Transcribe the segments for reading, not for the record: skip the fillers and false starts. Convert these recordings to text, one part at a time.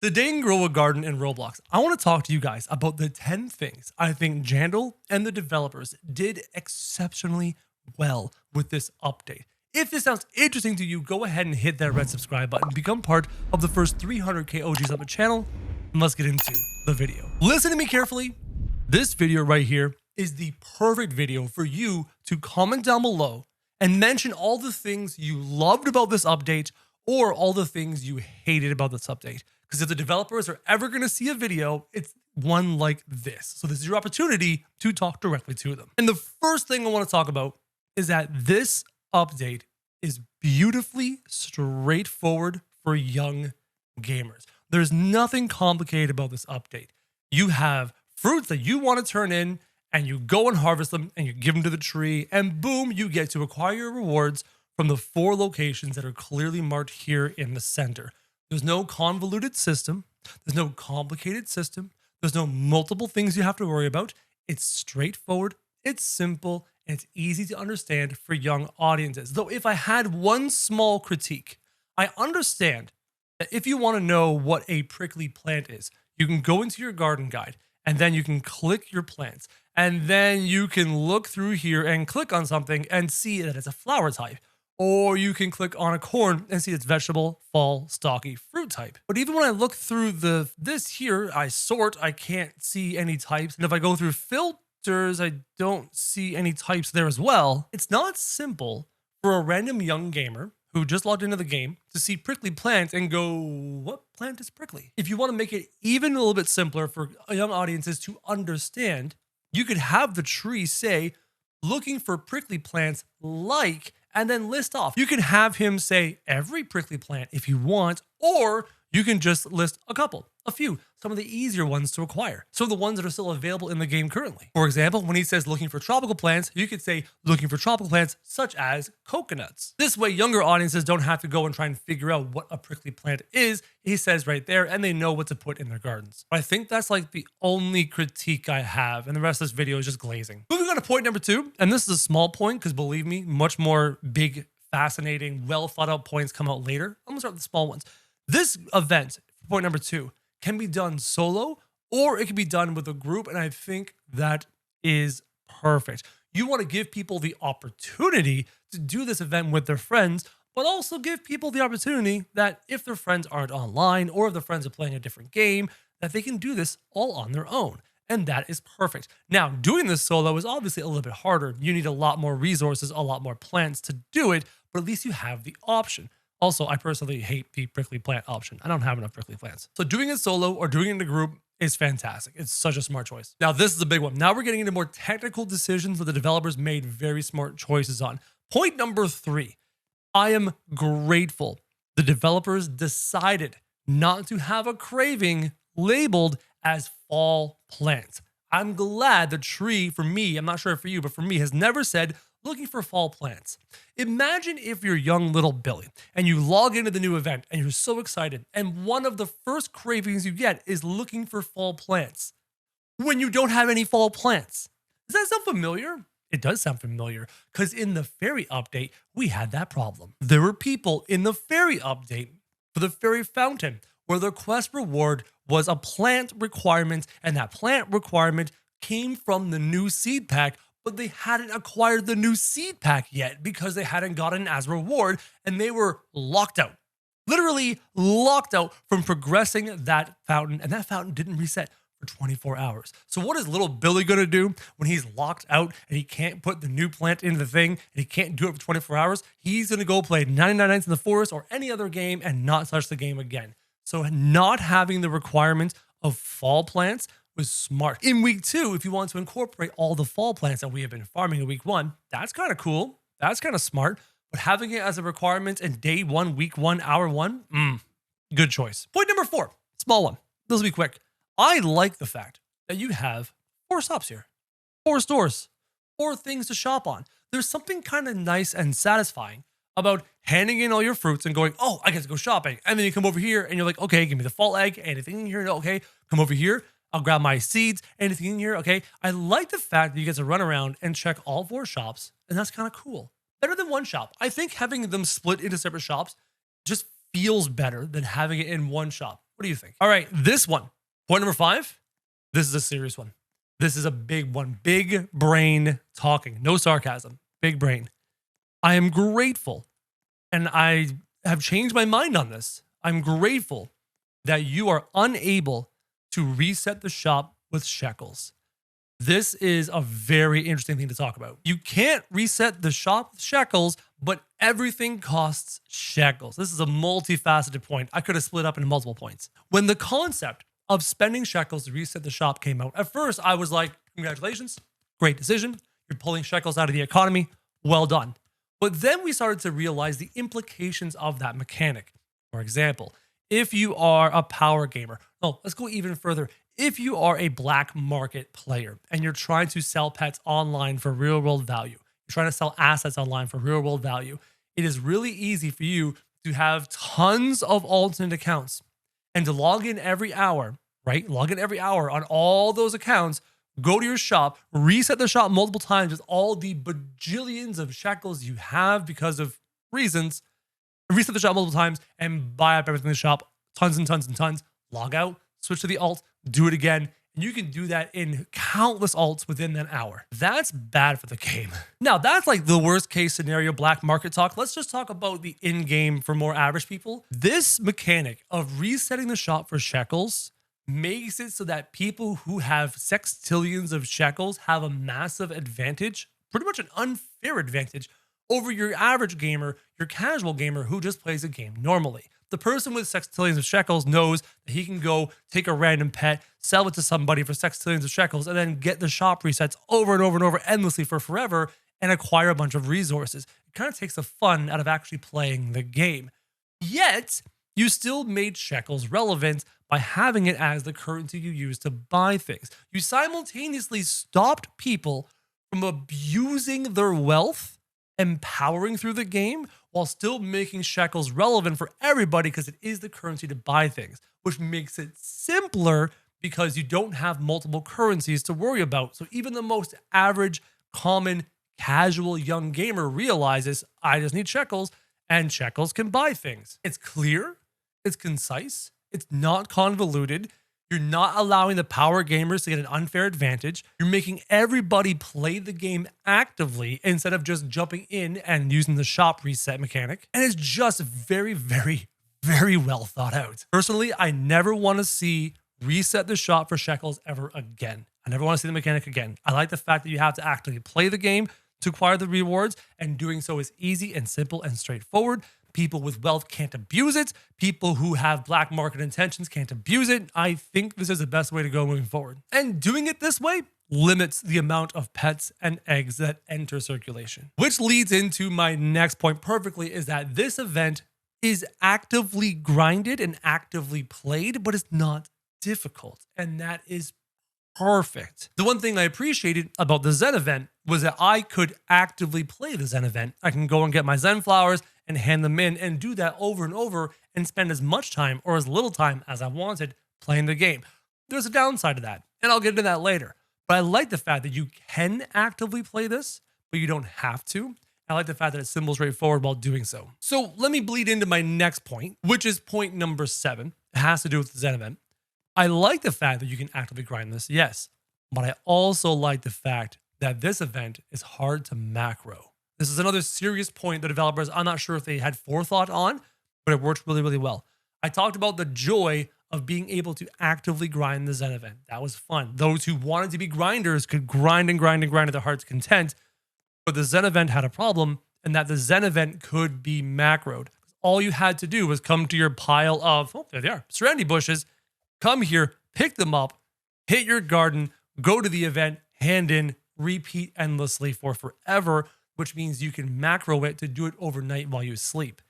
Today in Grow a Garden in Roblox, I want to talk to you guys about the 10 things I think Jandal and the developers did exceptionally well with this update. If this sounds interesting to you, go ahead and hit that red subscribe button, become part of the first 300k OGs on the channel, and let's get into the video. Listen to me carefully. This video right here is the perfect video for you to comment down below and mention all the things you loved about this update or all the things you hated about this update. Because if the developers are ever going to see a video, it's one like this. So this is your opportunity to talk directly to them. And the first thing I want to talk about is that this update is beautifully straightforward for young gamers. There's nothing complicated about this update. You have fruits that you want to turn in, and you go and harvest them, and you give them to the tree, and boom, you get to acquire your rewards from the 4 locations that are clearly marked here in the center. There's no convoluted system. There's no complicated system. There's no multiple things you have to worry about. It's straightforward, it's simple, and it's easy to understand for young audiences. Though if I had one small critique, I understand that if you want to know what a prickly plant is, you can go into your garden guide and then you can click your plants. And then you can look through here and click on something and see that it's a flower type. Or you can click on a corn and see it's vegetable, fall, stocky, fruit type. But even when I look through this here, I sort, I can't see any types. And if I go through filters, I don't see any types there as well. It's not simple for a random young gamer who just logged into the game to see prickly plant and go, what plant is prickly? If you want to make it even a little bit simpler for young audiences to understand, you could have the tree say, looking for prickly plants like, and then list off. You can have him say every prickly plant if you want, or you can just list a couple, a few, some of the easier ones to acquire. So the ones that are still available in the game currently. For example, when he says looking for tropical plants, you could say looking for tropical plants such as coconuts. This way, younger audiences don't have to go and try and figure out what a prickly plant is. He says right there, and they know what to put in their gardens. But I think that's like the only critique I have, and the rest of this video is just glazing. Moving on to point number 2, and this is a small point because believe me, much more big, fascinating, well thought out points come out later. I'm gonna start with the small ones. This event, point number 2, can be done solo or it can be done with a group, and I think that is perfect. You want to give people the opportunity to do this event with their friends, but also give people the opportunity that if their friends aren't online or if their friends are playing a different game, that they can do this all on their own. And that is perfect. Now, doing this solo is obviously a little bit harder. You need a lot more resources, a lot more plants to do it, but at least you have the option. Also, I personally hate the prickly plant option. I don't have enough prickly plants. So doing it solo or doing it in a group is fantastic. It's such a smart choice. Now, this is a big one. Now we're getting into more technical decisions that the developers made very smart choices on. Point number 3, I am grateful the developers decided not to have a craving labeled as fall plants. I'm glad the tree, for me, I'm not sure for you, but for me, has never said looking for fall plants. Imagine if you're young little Billy and you log into the new event and you're so excited, and one of the first cravings you get is looking for fall plants when you don't have any fall plants. Does that sound familiar? It does sound familiar because in the fairy update, we had that problem. There were people in the fairy update for the fairy fountain where their quest reward was a plant requirement, and that plant requirement came from the new seed pack, but they hadn't acquired the new seed pack yet because they hadn't gotten as a reward, and they were locked out. Literally locked out from progressing that fountain, and that fountain didn't reset for 24 hours. So what is little Billy gonna do when he's locked out and he can't put the new plant into the thing and he can't do it for 24 hours? He's gonna go play 99 Nights in the Forest or any other game and not touch the game again. So not having the requirement of fall plants was smart. In week 2, if you want to incorporate all the fall plants that we have been farming in week 1, that's kind of cool. That's kind of smart. But having it as a requirement in day 1, week 1, hour 1, good choice. Point number 4, small one. This will be quick. I like the fact that you have 4 stops here, 4 stores, 4 things to shop on. There's something kind of nice and satisfying about handing in all your fruits and going, oh, I get to go shopping. And then you come over here and you're like, okay, give me the fall egg, anything in here. Okay, come over here. I'll grab my seeds, anything in here. Okay. I like the fact that you get to run around and check all 4 shops. And that's kind of cool. Better than one shop. I think having them split into separate shops just feels better than having it in one shop. What do you think? All right, this one. Point number 5. This is a serious one. This is a big one. Big brain talking. No sarcasm. Big brain. I am grateful, and I have changed my mind on this. I'm grateful that you are unable to reset the shop with shekels. This is a very interesting thing to talk about. You can't reset the shop with shekels, but everything costs shekels. This is a multifaceted point. I could have split up into multiple points. When the concept of spending shekels to reset the shop came out, at first I was like, congratulations, great decision. You're pulling shekels out of the economy. Well done. But then we started to realize the implications of that mechanic. For example, if you are a power gamer, let's go even further. If you are a black market player and you're trying to sell pets online for real world value, you're trying to sell assets online for real world value, it is really easy for you to have tons of alternate accounts and to log in every hour, right? Log in every hour on all those accounts, go to your shop, reset the shop multiple times with all the bajillions of shekels you have because of reasons, reset the shop multiple times and buy up everything in the shop, tons and tons and tons, log out, switch to the alt, do it again. And you can do that in countless alts within an hour. That's bad for the game. Now, that's like the worst case scenario black market talk. Let's just talk about the in-game for more average people. This mechanic of resetting the shop for shekels makes it so that people who have sextillions of shekels have a massive advantage, pretty much an unfair advantage over your average gamer, your casual gamer who just plays a game normally. The person with sextillions of shekels knows that he can go take a random pet, sell it to somebody for sextillions of shekels, and then get the shop resets over and over and over endlessly for forever and acquire a bunch of resources. It kind of takes the fun out of actually playing the game. Yet, you still made shekels relevant by having it as the currency you use to buy things. You simultaneously stopped people from abusing their wealth and powering through the game while still making shekels relevant for everybody because it is the currency to buy things, which makes it simpler because you don't have multiple currencies to worry about. So even the most average, common, casual young gamer realizes I just need shekels and shekels can buy things. It's clear, it's concise, it's not convoluted. You're not allowing the power gamers to get an unfair advantage. You're making everybody play the game actively instead of just jumping in and using the shop reset mechanic. And it's just very, very, very well thought out. Personally, I never want to see reset the shop for shekels ever again. I never want to see the mechanic again. I like the fact that you have to actively play the game to acquire the rewards, and doing so is easy and simple and straightforward. People with wealth can't abuse it. People who have black market intentions can't abuse it. I think this is the best way to go moving forward. And doing it this way limits the amount of pets and eggs that enter circulation. Which leads into my next point perfectly, is that this event is actively grinded and actively played, but it's not difficult. And that is perfect. The one thing I appreciated about the Zen event was that I could actively play the Zen event. I can go and get my Zen flowers and hand them in and do that over and over and spend as much time or as little time as I wanted playing the game. There's a downside to that, and I'll get into that later. But I like the fact that you can actively play this, but you don't have to. I like the fact that it's simple, straightforward while doing so. So let me bleed into my next point, which is point number 7. It has to do with the Zen event. I like the fact that you can actively grind this, yes, but I also like the fact that this event is hard to macro. This is another serious point the developers, I'm not sure if they had forethought on, but it works really, really well. I talked about the joy of being able to actively grind the Zen event. That was fun. Those who wanted to be grinders could grind and grind and grind to their heart's content, but the Zen event had a problem, and that the Zen event could be macroed. All you had to do was come to your pile of, there they are, serenity bushes, come here, pick them up, hit your garden, go to the event, hand in, repeat endlessly for forever, which means you can macro it to do it overnight while you sleep.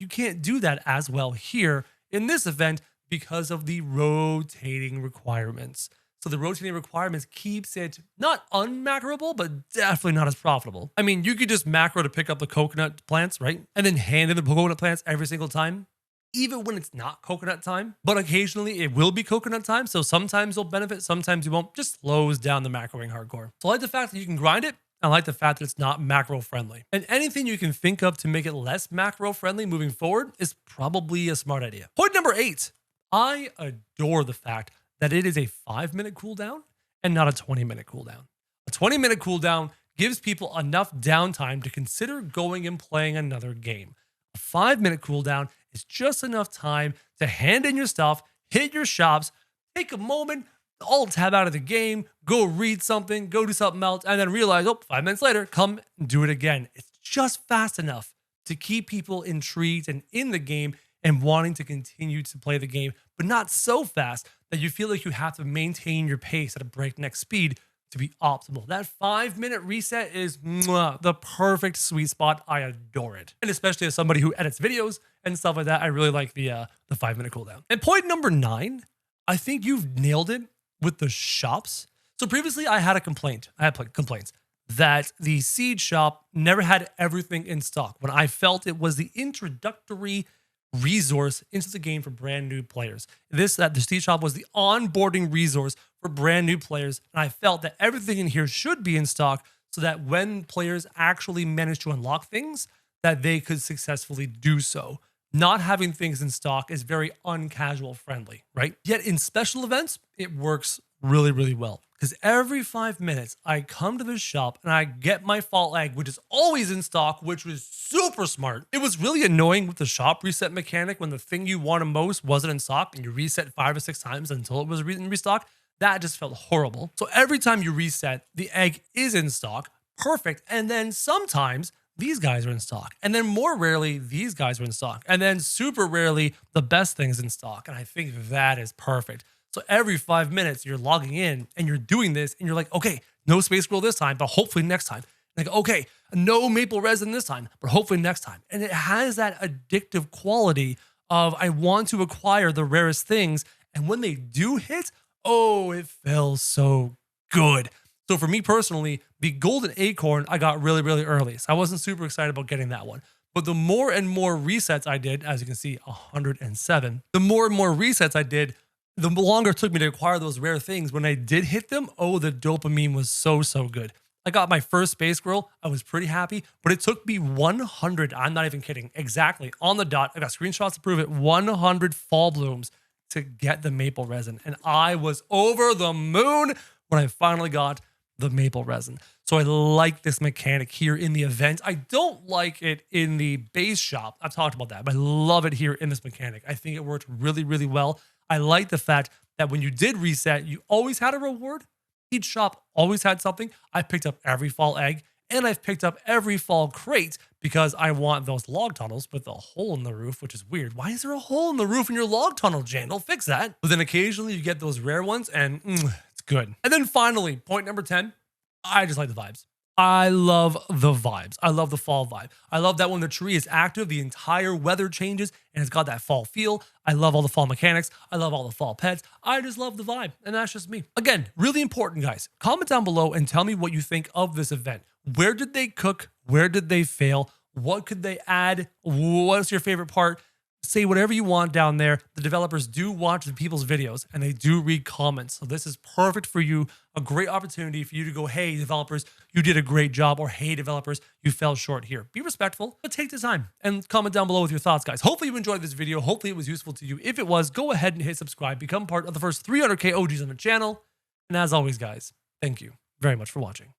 You can't do that as well here in this event because of the rotating requirements. So the rotating requirements keeps it not unmacroable, but definitely not as profitable. I mean, you could just macro to pick up the coconut plants, right? And then hand in the coconut plants every single time, even when it's not coconut time. But occasionally it will be coconut time. So sometimes you'll benefit, sometimes you won't. Just slows down the macroing hardcore. So I like the fact that you can grind it. I like the fact that it's not macro friendly. And anything you can think of to make it less macro friendly moving forward is probably a smart idea. Point number 8. I adore the fact that it is a 5-minute cooldown and not a 20-minute cooldown. A 20-minute cooldown gives people enough downtime to consider going and playing another game. A 5-minute cooldown is just enough time to hand in your stuff, hit your shops, take a moment, alt tab out of the game, go read something, go do something else, and then realize, oh, 5 minutes later, come and do it again. It's just fast enough to keep people intrigued and in the game and wanting to continue to play the game, but not so fast that you feel like you have to maintain your pace at a breakneck speed to be optimal. That 5-minute reset is the perfect sweet spot. I adore it. And especially as somebody who edits videos and stuff like that, I really like the 5-minute cooldown. And point number 9, I think you've nailed it with the shops. So previously I had complaints that the Siege shop never had everything in stock when I felt it was the introductory resource into the game for brand new players. The Siege shop was the onboarding resource for brand new players, and I felt that everything in here should be in stock so that when players actually manage to unlock things, that they could successfully do so. Not having things in stock is very uncasual friendly, right? Yet in special events, it works really, really well. Because every 5 minutes, I come to this shop and I get my fall egg, which is always in stock, which was super smart. It was really annoying with the shop reset mechanic when the thing you wanted most wasn't in stock and you reset 5 or 6 times until it was in restock. That just felt horrible. So every time you reset, the egg is in stock, perfect. And then sometimes these guys are in stock. And then more rarely, these guys are in stock. And then super rarely, the best thing's in stock. And I think that is perfect. So every 5 minutes, you're logging in and you're doing this and you're like, okay, no space scroll this time, but hopefully next time. Like, okay, no maple resin this time, but hopefully next time. And it has that addictive quality of I want to acquire the rarest things. And when they do hit, oh, it feels so good. So for me personally, the golden acorn, I got really, really early. So I wasn't super excited about getting that one. But the more and more resets I did, as you can see, 107, the more and more resets I did, the longer it took me to acquire those rare things. When I did hit them, oh, the dopamine was so, so good. I got my first space scroll. I was pretty happy, but it took me 100, I'm not even kidding, exactly on the dot. I got screenshots to prove it, 100 fall blooms to get the maple resin. And I was over the moon when I finally got the maple resin. So I like this mechanic here in the event. I don't like it in the base shop. I've talked about that, but I love it here in this mechanic. I think it worked really, really well. I like the fact that when you did reset, you always had a reward. Each shop always had something. I picked up every fall egg and I've picked up every fall crate because I want those log tunnels with a hole in the roof, which is weird. Why is there a hole in the roof in your log tunnel, Jandal? Fix that. But then occasionally you get those rare ones and it's good. And then finally, point number 10, I just like the vibes. I love the vibes. I love the fall vibe. I love that when the tree is active, the entire weather changes and it's got that fall feel. I love all the fall mechanics. I love all the fall pets. I just love the vibe. And that's just me. Again, really important, guys. Comment down below and tell me what you think of this event. Where did they cook? Where did they fail? What could they add? What's your favorite part? Say whatever you want down there. The developers do watch the people's videos and they do read comments. So this is perfect for you. A great opportunity for you to go, hey, developers, you did a great job. Or hey, developers, you fell short here. Be respectful, but take the time and comment down below with your thoughts, guys. Hopefully you enjoyed this video. Hopefully it was useful to you. If it was, go ahead and hit subscribe. Become part of the first 300K OGs on the channel. And as always, guys, thank you very much for watching.